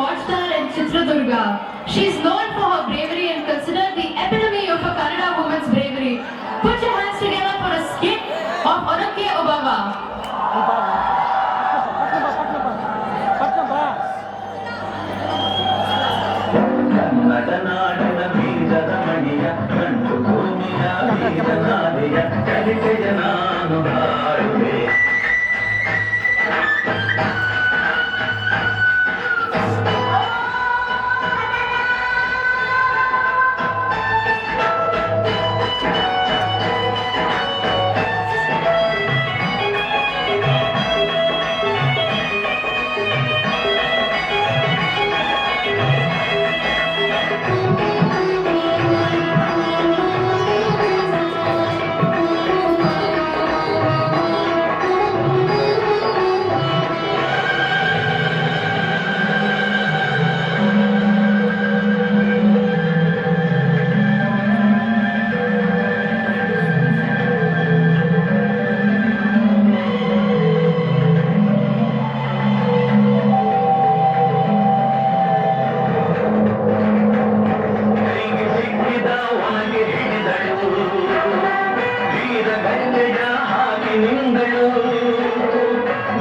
watchtower in Chitradurga. She is known for her bravery and considered the epitome of a Kannada woman's bravery. Put your hands together for a skit of Onakke Obava. ಕನ್ನಡನಾಡಿನ ಬೀಜದ ಮಣಿಯ ಗಂಡು ಭೂಮಿಯ ಬೀಜನಾದಿಯ ಚರಿತೆಯ ನಾನು ಹಾಡುವೆ.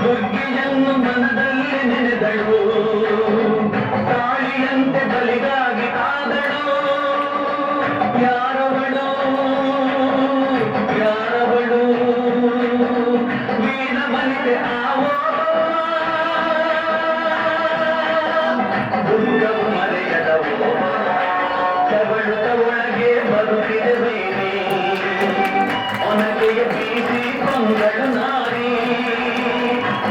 ದುರ್ಗಿಯನ್ನು ಮನದಲ್ಲಿ ನೆನೆದಳು, ತಾಳಿಯಂತೆ ಬಲಿಗಾಗಿ ಕಾದಳು. ಯಾರವಳು ಯಾರವಳು ವೀರ ಬಲಿತೆ ಆವೋ ದುರ್ಗವು ಮರೆಯದವು. ಕವಳುತ ಒಳಗೆ ಬದುಕಿದೆ ಬೇರೆ ಒನಕೆಯ ಬೀಸಿ ಕೊಂದಳು ನಾರಿ.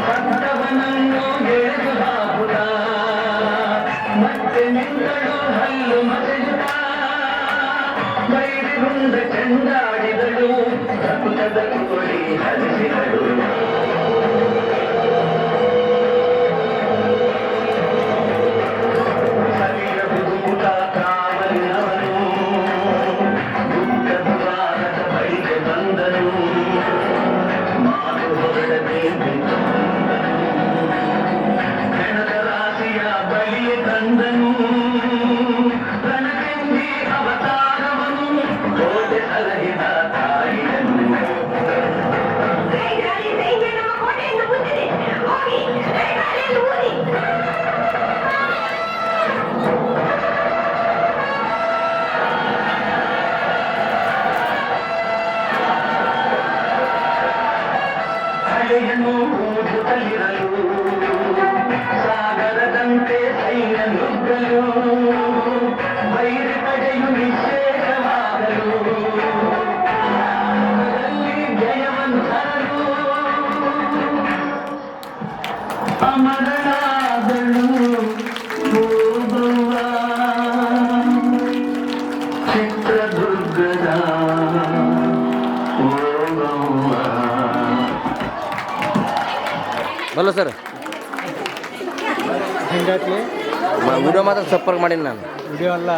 ಸತ್ತವನನ್ನು ಎಳೆದು ಹಾಕುತ್ತ ಮತ್ತೆ ನಿಂತಳು ಹಲ್ಲು ಮಸೆಯುತ್ತ. ಬೈರಿಗುಂದ ಚೆಂಡಾಡಿದಳು, ರಕ್ತದ ಕೋಳಿ ಹರಿಸಿದಳು. ಸವಿಯ ಹುಡುಕುತ್ತ ಕಾವಲಿನವನು ದುಃಖದ ದ್ವಾರದ ಬಳಿಗೆ ಬಂದನು. ಮಾತು ಹೊರಡದೆ ಹೆಣದ ರಾಶಿಯ ಬಳಿಗೆ ತಂದನು. ರಣಕೆಂದಿ ಅವತಾರವನು ಕೋಟೆ ಸಲಹಿದ ತಾಯಿಯನು. ಹಳೆಯನ್ನು ಊದುತ್ತಲಿರಲು ಸಾಗರದಂತೆ ಸೈನ್ಯ ನುಗ್ಗಲು. ಬೈರಿ ಪಡೆಯು ನಿಶ್ಚೇಷವಾಗಲು ಜಯವನ್ನು ತರಲು. ಅಮರನಾದಳು ಓದುವ ಚಿತ್ರದುರ್ಗದ ಓದುವ. बोलो सर ಹಿಂಗಾಗಿ ವಿಡಿಯೋ ಮಾತ್ರ ಸಪ್ಪರ್ ಮಾಡೀನಿ ನಾನು ವಿಡಿಯೋ ಅಲ್ಲ